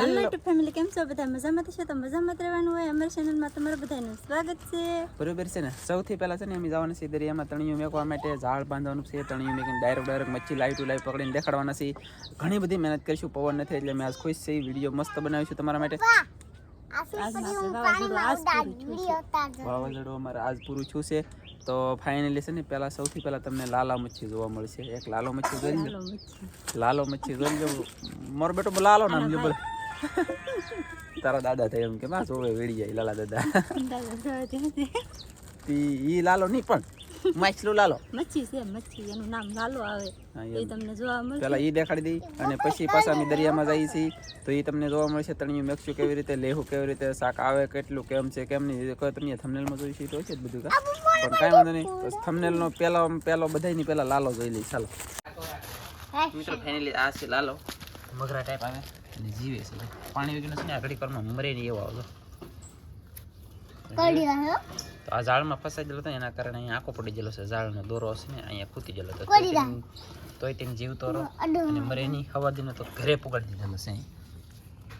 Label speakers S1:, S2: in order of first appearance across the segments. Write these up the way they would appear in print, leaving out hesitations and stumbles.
S1: Hello two family, કેમ છો બધા? મજામાં થશો તો મજામાં જ રહેવાનું હોય. અમારી ચેનલમાં તમારું બધાનું સ્વાગત છે.
S2: બરોબર છે ને. સૌથી પહેલા છે ને અમે જવાના છીએ દરિયામાં તણિયું મેકવા માટે. ઝાડ બાંધવાનું છે, તણિયું મેકીને ડાયરેક્ટ મચ્છી લાઈવ પકડીને દેખાડવાના છે. ઘણી બધી મહેનત કરીશું, પવન નથી એટલે મેં આજ ખુશ છે. વિડીયો મસ્ત બનાવીશું તમારા માટે. વાવાઝોડું અમારે આજ પૂરું થયું છે. તો ફાઇનલી છે ને સૌથી પહેલા તમને લાલા મચ્છી જોવા મળશે. એક લાલો મચ્છી જોઈ લો. લાલો મચ્છી જોઈ લો. મારો બેટો લાલો નામ લ્યો બોલે. તારા દાદા થાય એમ કે માં જોવે વેડી જાય લાલા દાદા. ઈ લાલો નહીં પણ માછલું લાલો
S1: મચ્છી છે, મચ્છી એનું નામ લાલો આવે. એ તમને જોવા મળશે.
S2: પેલા ઈ દેખાડી દઈ અને પછી પાછા અમે દરિયામાં જઈએ છીએ તો એ તમને જોવા મળશે. તણિયું મેકશું કેવી રીતે, લેહું કેવી રીતે, શાક આવે કેટલું, કેમ છે કેમ નહીં, તમે થંબનેલમાં જોઈશું તો છે જ બધું કા. પણ કાંઈ વાંધો નહીં, થંબનેલનો પેલો બધાની પહેલા લાલો જોઈ લઈ. ચાલો મિત્રો, ફાઇનલી આ છે લાલો. મગરા ટાઈપ આવે અને જીવે છે. પાણી વગરનો છે ને આ ઘડી કરમાં મરે નહીં એવો આવતો. તો આ ઝાડમાં ફસાઈ ગયેલો હતો, એના કારણે અહીંયા આંખો પડી ગયેલો છે. ઝાડનો દોરો છે ને અહીંયા ખૂટી ગયેલો હતો. તોય તેને જીવતો રહો અને મરે નહીં. હવા દીનો તો ઘરે પુગાડી દીધેલો છે.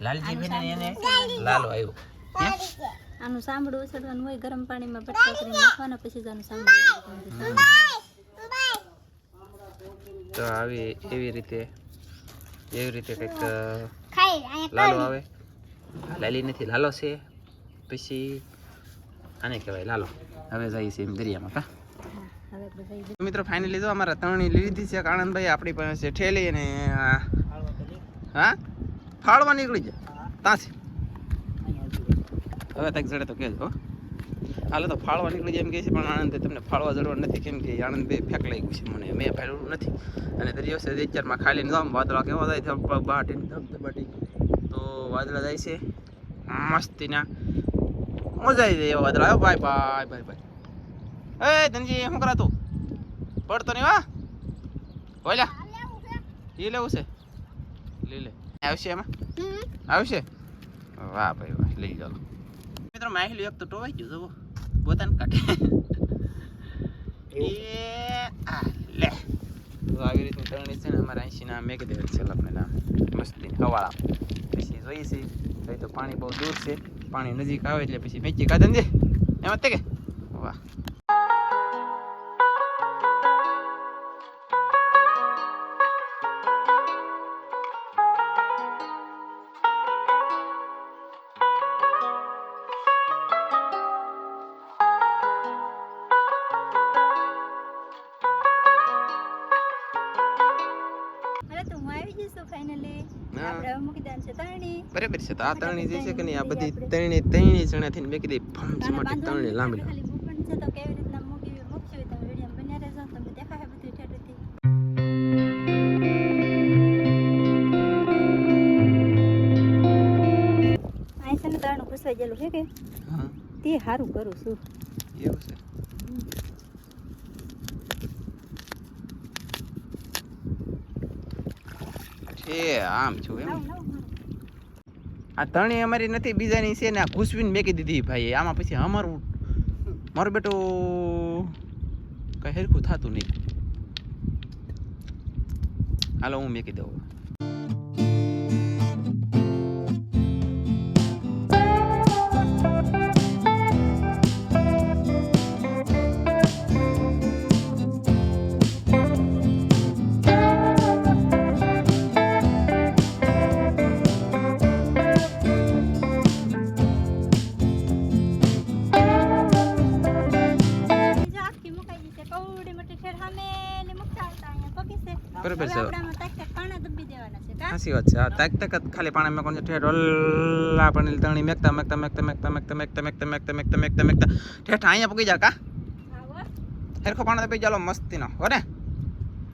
S2: લાલજી ભાઈને એને લાલો આવ્યો.
S1: આનું સાંભળું ઉછળવાનું હોય, ગરમ પાણીમાં બટકા કરીને નાખવાના, પછી જ આનું સાંભળું.
S2: તો આવી એવી રીતે કંઈક લાલો આવે. લાલી નથી, લાલો છે. પછી આને કહેવાય લાલો. હવે જાય છે એમ દરિયામાં કા. મિત્રો ફાઇનલી જો અમારા તણી લીધી છે આનંદભાઈ આપણી પાસે ઠેલી અને હા ફાળવા નીકળી જાય ત્યાંથી. હવે તક જડે તો કહેજો. હાલે તો ફાળવા નીકળી જાય એમ કહે છે, પણ આનંદ તમને ફાળવા જડવા નથી. કેમ કે આનંદભાઈ ફેંક લઈ ગયું છે મને, મેં ફાળવું નથી. અને દરિયો છે અત્યારમાં ખાલી જામ વાદળા કેવા જાય બાટીને ધબધબાટી. તો વાદળા જાય છે મસ્તીના, મજા આવી જાય એવા વાદળા. આવ્યો ભાઈ ભાઈ ભાઈ ભાઈ. એ ધનજી શું કરાતું પડતો નહીં વા બોલ્યા એ લેવું છે લઈ લે. આવશે એમાં આવશે. વાહ ભાઈ વાહ, લઈ જાઓ મિત્રો. માહિલી એક તો ટોવાઈ ગયું જવો પોતાને કાઢે એ આ લે. તો આવી રીતની તરણી છે ને અમારા 80 મેં કીધું છે લખને મસ્તી હવાળા. પછી જોઈએ છે તો પાણી બહુ દૂર છે, પાણી નજીક આવે એટલે પછી મેચી કાઢે ને એમાં તે કે વાહ. બરાબર છે. તો આ તરણી જે છે કે નહીં, આ બધી ત્રણે જણાથી મેં કીધી ભમજ માટે તરણી લાંબી
S1: છે. તો કેવી રીતના મૂકશું તમે વિડીયો બન્યા રહેજો, તમને દેખાય બધું ઠેઠથી. આ છે ને તારનું ઘૂસવાઈ ગયેલું છે કે તે સારું કરું છું
S2: એવું છે. આમ છું એમ. આ તણી અમારી નથી, બીજાની છે ને. આ ઘૂસવીને મેકી દીધી ભાઈ. આમાં પછી અમારું મારું બેટું કઈ હરખું થતું નહીં. હાલો હું મેકી દઉં. બરાબર છે. સાચી વાત છે. આ તાક તાક ખાલી પાણીમાં કોણ ઠેઠ ઓલા પાણી તણી મેકતા ઠેઠ અહીંયા પકી જા કા હેરખો પાણી દબાઈ ચાલો મસ્તી નો હો ને.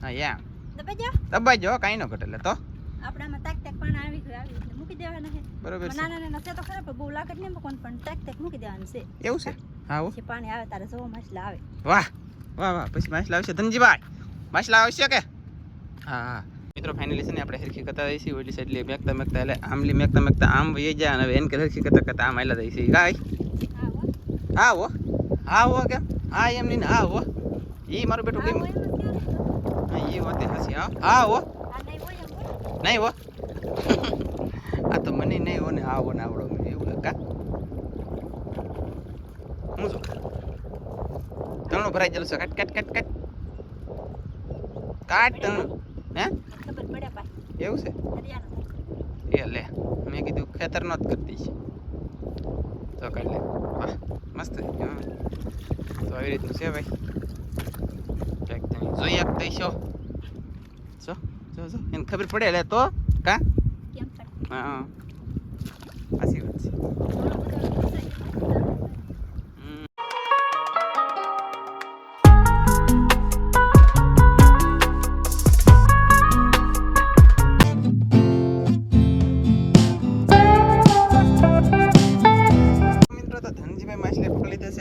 S2: હા યા દબાઈ જો કાંઈ ન ઘટે. એટલે તો
S1: આપણામાં તાક તાક પાણી આવી એટલે મૂકી દેવાના છે.
S2: બરાબર છે.
S1: નાના છે તો ખરાબ બહુ લાગત નહીં, કોણ પણ તાક તાક મૂકી દેવાનું છે.
S2: એવું છે. હા હો
S1: પાણી આવે તારે જો માછલા આવે.
S2: વાહ વાહ વાહ. પછી માછલા આવશે ધનજીભાઈ, માછલા આવશે કે. હા મિત્રો ફાઇનલી છે ને આપણે હરખી કરતા જઈએ છીએ ઓલી સાઈડ મેકતા એટલે આમલી મેકતા આમ વહી જાય અને હવે એને હરખી કરતા આમ આયલા જઈએ છીએ. ગાય હા હો હા હો કેમ હા એમ નહીં હા હો. એ મારું બેટું કેમ હા એ વાત હસી. હા હા હો નહીં હો આ તો મને નહીં હો ને આવો ને આવડો મને એવું લાગે હું જો તણું ભરાઈ જલું છે કાટ કાટ કાટ કાટ કાટ તણું હે
S1: ખબર પડે પાછી
S2: એવું છે
S1: હરિયાનો
S2: એ લે મેં કીધું ખેતર નો જ કરતી છે તો કાઢ લે વાહ મસ્ત હા તો આવી રીતનું છે ભાઈ કંઈક તમે જોઈ આપતા છો જો જો જો એને ખબર પડે લે તો કા
S1: કેમ પડે
S2: હા સાચી વાત છે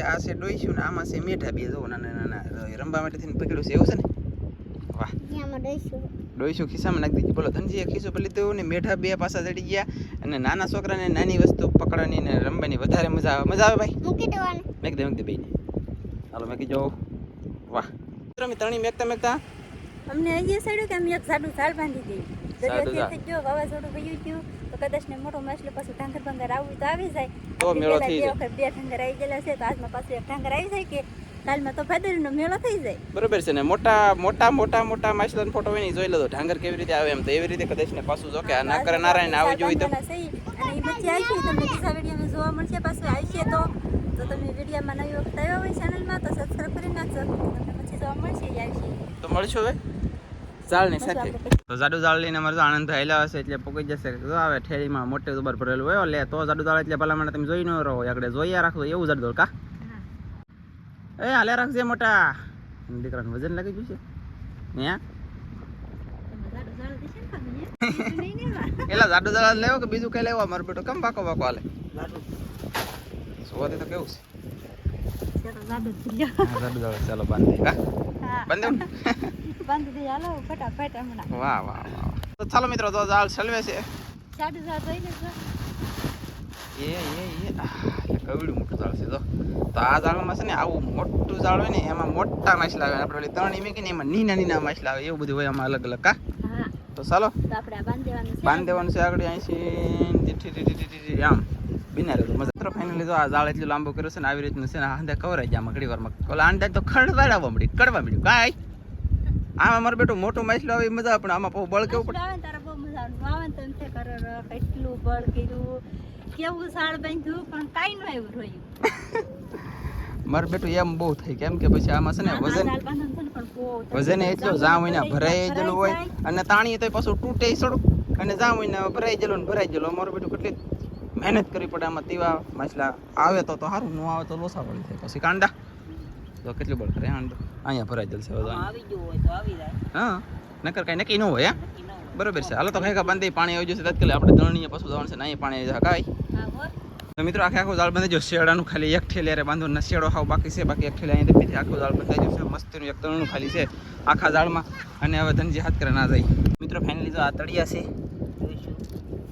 S2: આ છે ડોઈશું ને આમાં છે મેઠા બે જો નાના નાના રંબા માટે થઈને પકડ્યું છે એવું છે ને વાહ ડોઈશું ખિસ્સામાં નાખી દીધી બોલો ધનજીએ ખિસ્સો પર લીધું ને મેઠા બે પાછા ચડી ગયા અને નાના છોકરાને નાની વસ્તુ પકડવાની ને રમવાની વધારે મજા આવે ભાઈ મૂકી દે બેને હાલો મેકી જો વાહ મિત્રો ત્રણેય મેકતા
S1: અમને અહીંયા સાડ્યું કે અમે એક સાડું ઝાડ બાંધી દઈએ
S2: સાડું ઝાડ.
S1: દરિયાથી જો વાવાઝોડું વયું ગયું તો કદાચ ને મોટો માછલો પાછું ઢાંગર ભંગર આવવું તો આવી જાય
S2: તો મેળો થઈ
S1: બે
S2: જાય
S1: વખત બે ઢાંગર આવી ગયેલા છે તો આજમાં પાછું એક ઢાંગર આવી જાય કે કાલમાં તો ભાદરવીનો મેળો થઈ જાય
S2: બરોબર છે ને મોટા માછલાનો ફોટો હોય ને ઈ જોઈ લેજો ઢાંગર કેવી રીતે આવે એમ તો એવી રીતે કદાચ ને પાછું જો કે આ ના કરે નારાયણ આવી જોઈ તો
S1: અને એ બચ્ચે આવશે તમને બીજા વિડીયોમાં જોવા મળશે પાછું આવશે તો તમે વિડીયોમાં નવી વખત આવ્યા હોય ચેનલમાં તો સબસ્ક્રાઈબ કરી નાખજો તમને પછી જોવા મળશે એ આવશે
S2: તો મળશું હવે ઝાડની સાથે તો જાડુ ઝાડ લઈને અમારે આનંદ હેલા હશે એટલે પોકી જશે જો આવે ઠેરીમાં મોટે દુબર ભરેલું હોય લે તો જાડુ ઝાડ એટલે ભલા મને તમે જોઈ ન રહો આગળ જોયા રાખો એવું જાડુ ઝાડ કા એ હાલે રાખજે મોટા દીકરાનું વજન લાગી ગયું છે હે એલા જાડુ ઝાડ લેવો કે બીજું કઈ લેવા મારો બેટો કેમ પાકો હાલે સોવાથી તો કેવું છે જાડુ ઝાડ ચાલો બાંધી કા
S1: બાંધી દે હાલો ફટાફટ હમણાં
S2: વાહ વાહ વાહ તો ચાલો મિત્રો તો ઝાડ સલવે છે
S1: સાડું ઝાડ જોઈ લેજો
S2: કવડું મોટું ઝાડ છે તો આ ઝાડમાં છે ને આવું મોટું ઝાડ હોય ને એમાં મોટા માછલા આવે આપણે ઓલી ત્રણ મીકી ને એમાં નીના માછલા આવે એવું બધું હોય આમાં અલગ અલગ કા
S1: હા
S2: તો ચાલો
S1: તો આપણે આ
S2: બાંધ દેવાનું છે આગળ અહીંથી આમ બિના રહેતું મજા ફાઇનલી તો આ ઝાડ એટલું લાંબુ કર્યું છે ને આવી રીતનું છે ને આંધા કવરાઈ જાય આમાં ઘડી વારમાં ઓલા આંધા તો ખડવાડવા મળી કડવા મળ્યું કાંઈ આમાં મારું બેટું મોટું માછલું આવે મજા આવે પણ આમાં બહુ બળ કેવું પડે
S1: આવે તારે બહુ મજા આવે આવે તો એમ છે કરે કેટલું બળ કર્યું કેવું સાળ બાંધ્યું પણ કાંઈ ન આવ્યું રોયું
S2: મારું બેટું એમ બહુ થાય કેમ કે પછી આમાં છે ને વજન એટલું જામ હોય ને ભરાઈ ગયેલું હોય અને તાણીએ તો પાછું તૂટે સડું અને જામ હોય ને ભરાઈ ગયેલું મારું બેટું કેટલી મહેનત કરવી પડે આમાં તેવા માછલા આવે તો સારું ન આવે તો લોસા પડી થાય પછી કાંડા તો કેટલું બળ કરે હાંડો અહીંયા ભરાઈ જશે હા નકર કઈ નક્કી ન હોય હા બરોબર છે હાલો તો કઈ બાંધી પાણી આવી જશે તત્કાલે આપણે દળણીએ પાછું જવાનું છે ને અહીંયા પાણી આવી જાય તો મિત્રો આખું ઝાડ બંધાઈ જશે શેડાનું ખાલી એક ઠેલે બાંધો ને શેડો હાવ બાકી છે બાકી એક ઠેલે અહીંયા દબીથી આખું ઝાડ બંધાઈ જશે મસ્તીનું એક તણનું ખાલી છે આખા ઝાડમાં અને હવે ધનજી હાથ કરે ના જાય મિત્રો ફાઇનલી તો આ તળિયા છે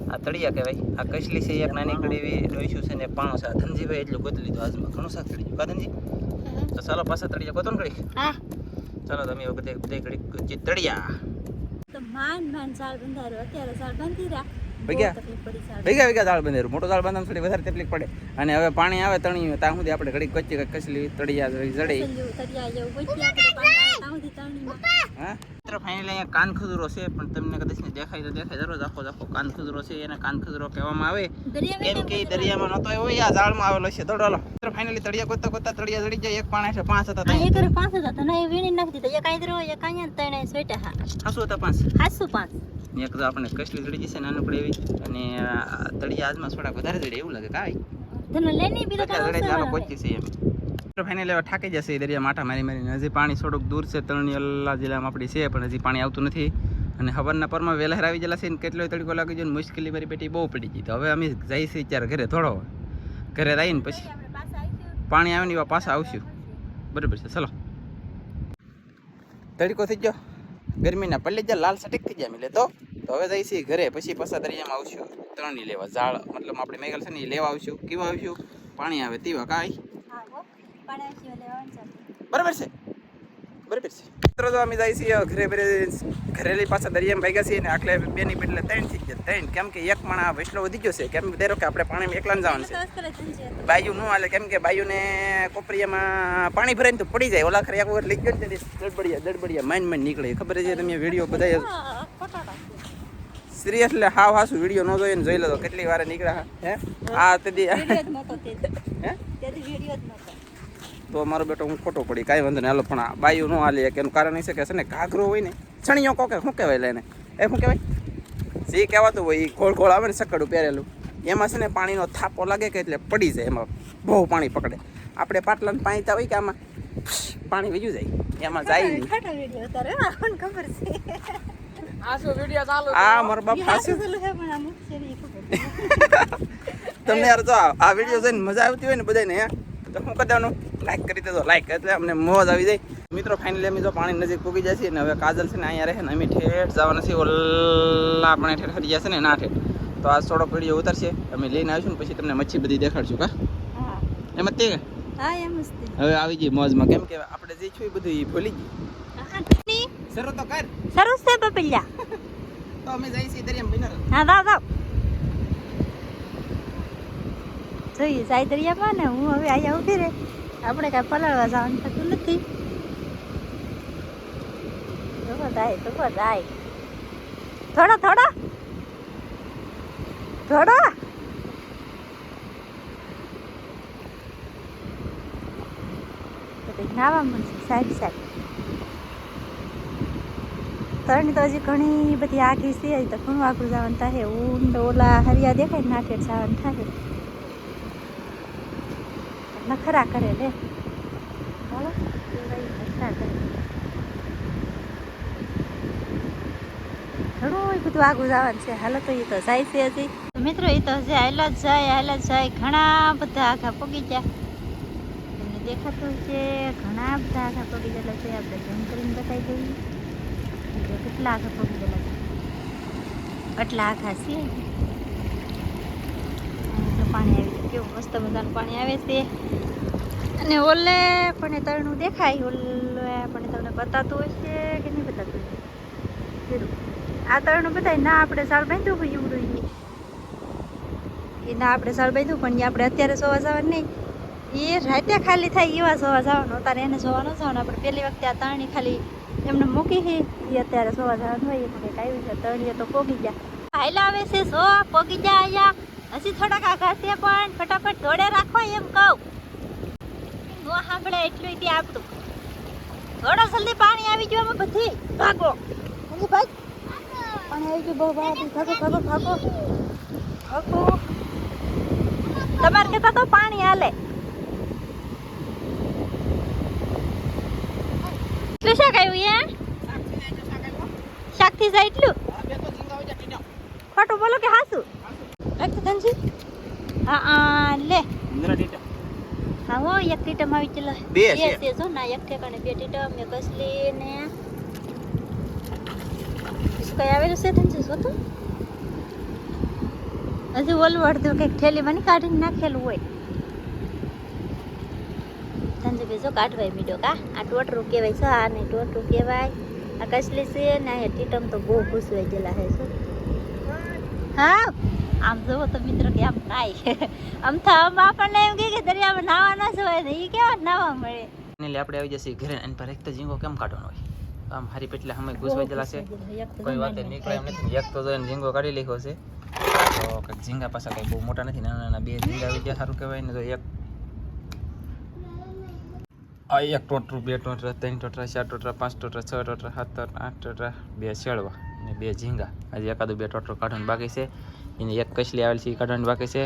S2: આ તળિયા કહેવાય આ કસલી છે એક નાની કડી ડોઈશું છે ને પાણો છે આ ધનજીભાઈ એટલું ગોતી લીધું આજમાં ઘણું શાક ચડી ગયું કા ધનજી તો ચાલો પાછા તળિયા ગોતો ને ઘડી ચાલો તમે બધે ઘડી તળિયા
S1: તો માન ઝાડ બંધાયો અત્યારે ઝાડ બાંધી રહ્યા
S2: ભેગા ઝાડ બંધેરું મોટું ઝાડ બાંધવામાં થોડી વધારે તકલીફ પડે અને હવે પાણી આવે તણી ત્યાં સુધી આપણે ઘડી કચ્ચી કસલી તળિયા જડે હા મિત્રો ફાઇનલી અહીંયા કાન ખજૂરો છે પણ તમને કદાચ ને દેખાય દરરોજ આખો કાન ખજૂરો છે એને કાન ખજૂરો કહેવામાં આવે કેમ કે દરિયામાં નતો હોય આ ઝાડમાં આવેલો છે દોડો મિત્રો ફાઇનલી તળિયા ગોતતા તળિયા જડી જાય એક પાણા છે 5 હતા
S1: પાંચ હતા તને વીણી નાખી દીધા એક આઈદરો એક અહીંયા તણે સોટા હા
S2: હાસુ હતા 5
S1: હાસુ 5
S2: એક તો આપણે કસલી જડી જશે નાનકડી એવી અને તળિયા આજમાં થોડા વધારે જડે એવું લાગે કાંઈ
S1: તને લેની બીજો
S2: ચાલો પહોંચી છે એમ ફાઇનલી હવે થાકી જશે દરિયા માઠા મારીને હજી પાણી થોડુંક દૂર છે તરણી અલ્લા જિલ્લામાં આપણી છે પણ હજી પાણી આવતું નથી અને હવારના પરમાં વહેલા આવી ગયેલા છે ને કેટલો તડકો લાગી જાય મુશ્કેલી મારી બેટી બહુ પડી ગઈ તો હવે અમે જઈએ છીએ ત્યારે ઘરે થોડો ઘરે આવીને પછી પાણી આવે ને એવા પાછા આવશું બરાબર છે ચલો તડકો થઈ ગયો ગરમીના પલ્લે જ લાલ સટીક થઈ જાય મિલે તો હવે જઈએ છીએ ઘરે પછી પાછા દરિયામાં આવશું તરણી લેવા ઝાડ મતલબ આપણે મેઘલ છે ને એ લેવા આવશું કેવા આવશું પાણી આવે તેવા કાંઈ બરાબર છે બરાબર છે મિત્રો. તો અમે જાય છીએ ઘરેલી પાછા દરિયામાં ભાગ્યા છીએ ને આખલે બેની એટલે 3 થઈ ગયા 3, કેમ કે એક માણા વૈસલો વધી ગયો છે. કેમ ધારો કે આપણે પાણીમાં એકલા જવાનું છે, બાયુ ન હાલે, કેમ કે બાયુને કોપરિયામાં પાણી ભરાઈને તો પડી જાય. ઓલા ખરે એક વખત લઈ ગયો ને દડબડિયા માઇન નીકળે. ખબર છે તમે વિડીયો બધા સિરિયસલી હાસુ વિડીયો ન જોઈને જોઈ લો કેટલી વાર નીકળ્યા હે. આ તેદી તો મારો બેટો હું ખોટો પડી, કાંઈ વાંધો નહીં હાલો. પણ આ બાયું ન હાલે કે એનું કારણ એ છે કે છે ને ઘાઘરો હોય ને છણીઓ કોકે શું કહેવાય લઈને એ શું કહેવાય જે કહેવાતું હોય એ ગોળ ગોળ આવે ને સકડું પહેરેલું, એમાં છે ને પાણીનો થાપો લાગે કે એટલે પડી જાય, એમાં બહુ પાણી પકડે. આપણે પાટલાને પાણીતા હોય કે આમાં પાણી વીજું જાય, એમાં જાય નહીં. આ મારો બાપ હાસ્યું તમને યાર. જો આ વિડીયો જોઈને મજા આવતી હોય ને બધાને હે તો શું કરવાનું, લાઈક કરી દેજો. લાઈક એટલે અમને મોજ આવી જાય. મિત્રો ફાઇનલી અમે જો પાણી નજીક પૂગી જાય છે ને હવે કાજલ છે ને અહીંયા રહે ને અમે ઠેઠ જવાના છીએ ઓલા આપણે ઠેઠ ફરી જશે ને ના ઠેઠ. તો આ થોડોક વિડીયો ઉતરશે, અમે લઈને આવીશું ને પછી તમને મચ્છી બધી દેખાડશું. કા એમ જ તે હવે આવી જઈએ મોજમાં, કેમ કે આપણે જે છું એ બધું એ ભૂલી ગઈ. શરૂ તો કર.
S1: સરસ છે પપૈયા.
S2: તો અમે જઈએ છીએ દરિયામાં બિના.
S1: હા દાદા જોઈએ જાય દરિયામાં ને હું હવે અહીંયા ઉભી રહે. આપણે કાંઈ પલાળવા જવાનું થતું નથી. તો જાય થોડો થોડો થોડો નાવા મળશે સાઈડ તરની તો હજી ઘણી બધી આખી છે. તો ઘણું આગળ જવાનું થાય. ઊંડ ઓલા હરિયા દેખાય નાખે જવાનું થાય. નખરા કરે લે ચાલો નખરા કરે ઘણું બધું આગળ જવાનું છે. હાલો તો એ તો જાય છે હજી મિત્રો. એ તો હજી હાલા જ જાય. ઘણા બધા આખા પગી ગયા તમને દેખાતું છે. ઘણા બધા આખા પગી ગયેલા છે. આપણે ઝૂમ કરીને બતાવી દઈએ કેટલા આખા પગી ગયેલા છે. આટલા આખા છે. પાણી આવી છે, કેવું મસ્ત મજાનું પાણી આવે છે. અને ઓલે પણ તળનું દેખાય. ઓલે પણ તમને બતાતું હોય છે કે નહીં બતાતું હોય. આ તળનું બતાય ના આપણે સાળ બાંધ્યું હોય એવડું એ ના આપણે સાળ બાંધ્યું પણ એ આપણે અત્યારે સોવા જવાનું નહીં. એ રાતે ખાલી થાય એવા સોવા જવાનું. અત્યારે એને સોવા ન જવાનું. આપણે પહેલી વખતે આ તળની ખાલી એમને મૂકી છે એ અત્યારે સોવા જવાનું હોય. એનું કંઈક આવ્યું છે તળીએ તો પોગી ગયા. હાઈલા આવે છે સો પોગી ગયા અહીંયા. હજી થોડાક આઘા છે પણ ફટાફટ જોડે રાખો એમ કહું. નો સાંભળે એટલું ત્યાં આપતું. થોડો જલ્દી પાણી આવી ગયું અમે બધી ભાગો. ભાઈ પાણી આવી ગયું બહુ ભાગો ભાગો. તમારે કહેતા તો પાણી હાલે એટલું શાક આવ્યું શાકથી જાય એટલું ખોટું બોલો કે હાસું ધનજી. હા લે હા હો એક ટીટમ આવી ચલો બે છે જો ના એક ઠેકાણે બે ટીટમ એક કસલી ને કઈ આવેલું છે ધનજી જો તો હજી ઓલું અડધું કંઈક થેલીમાં નહીં કાઢીને નાખેલું હોય. ધનજી ભાઈ જો કાઢવાય મીડો કા આ ટોટરું કહેવાય છે. આ ને ટોટરું કહેવાય. આ કસલી છે ને આ ટીટમ તો બહુ ઘૂસવાઈ ગયેલા છે શું. હા આમ જોવો તો મિત્રો કે આમ નાય આમ તો આમ આપણને એમ કે દરિયામાં નાવા ના જવાય ને એ કેવા નાવા મળે.
S2: એટલે આપણે આવી જશે ઘરે અને પર એક તો ઝીંગો કેમ કાઢવાનો હોય આમ હારી પેટલે અમે ઘૂસવાઈ ગયેલા છે. કોઈ વાત નીકળે એમ નથી. એક તો જોઈને ઝીંગો કાઢી લીધો છે. તો કંઈક ઝીંગા પાછા કંઈ બહુ મોટા નથી, નાના નાના બે ઝીંગા આવી ગયા સારું કહેવાય ને. તો એક આ એક ટોટરું, બે ટોટરા, ત્રણ ટોટરા, ચાર ટોટરા, પાંચ ટોટરા, છ ટોટરા, 7 8 ટોટરા, બે શેળવા અને બે ઝીંગા. હજી એકાદું બે ટોટરો કાઢવાનું બાકી છે. એને એક કસલી આવેલી છે એ કાઢવાની બાકી છે.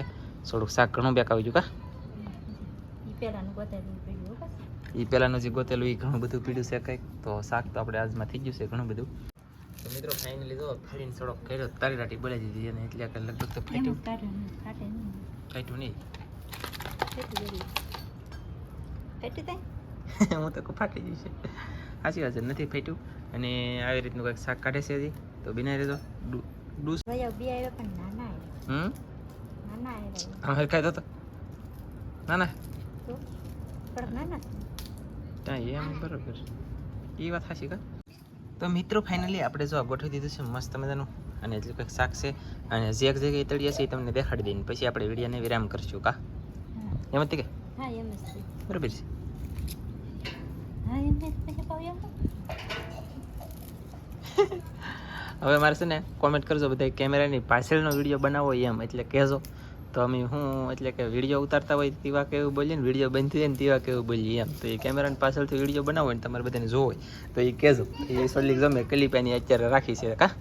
S2: થોડુંક શાક ઘણું બેક આવી ગયું કા એ પહેલાંનું જે ગોતેલું એ ઘણું બધું પીડ્યું છે કંઈક. તો શાક તો આપણે આજમાં થઈ ગયું છે ઘણું બધું. તો મિત્રો ફાઇનલી જો ફેરીને થોડોક કર્યો તારી રાટી બોલાવી દીધી અને એટલે કે લગભગ તો ફાટ્યું નહીં હું તો ફાટી જશે. સાચી વાત છે નથી ફાટ્યું. અને આવી રીતનું કંઈક શાક કાઢે છે હજી તો બિના રહેતો ડૂસ ખાઈ તો ના એમ બરોબર એ વાત સાચી કા. તો મિત્રો ફાઇનલી આપણે જો ગોઠવી દીધું છે મસ્ત મજાનું, અને એટલું કંઈક શાક છે, અને જે એક જગ્યાએ તળિયા છે એ તમને દેખાડી દઈને પછી આપણે વિડીયોને વિરામ કરશું કા. એમ જ કે
S1: હા એમ જ છે.
S2: બરાબર છે.
S1: હા એમ જ પછી કહું એમ
S2: હવે મારે છે ને કોમેન્ટ કરજો બધા કેમેરાની પાછળનો વિડીયો બનાવો એમ, એટલે કહેજો તો અમે હું એટલે કે વિડીયો ઉતારતા હોય તેવા કેવું બોલીએ ને, વિડીયો બંધ થઈ જાય ને તેવા કેવું બોલીએ એમ. તો એ કેમેરાની પાછળથી વિડીયો બનાવો હોય ને તમારે બધાને જોવો હોય તો એ કહેજો. એ સોલી ગમે કલીપાની અત્યારે રાખી છે કા.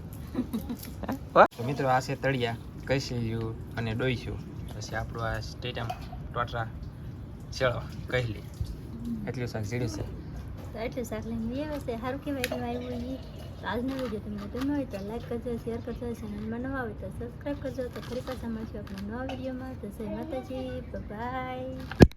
S2: તો મિત્રો આ છે તળિયા, કઈશું અને ડોઈશું, પછી આપણું આ સ્ટેડિયમ ટોટરા ચેળો કહેલી એટલું શાક જીડ્યું છે.
S1: તો એટલું શાક લઈને આવે છે. સારું કહેવાય એટલું આવ્યું એ. તો આજનો વિડીયો તમને ગમ્યો હોય તો લાઈક કરજો, શેર કરજો, ચેનલમાં નવા હોય તો સબસ્ક્રાઈબ કરજો. તો ફરી પાછા મળશું આપણા નવા વિડીયોમાં. તો જય માતાજી, બાય.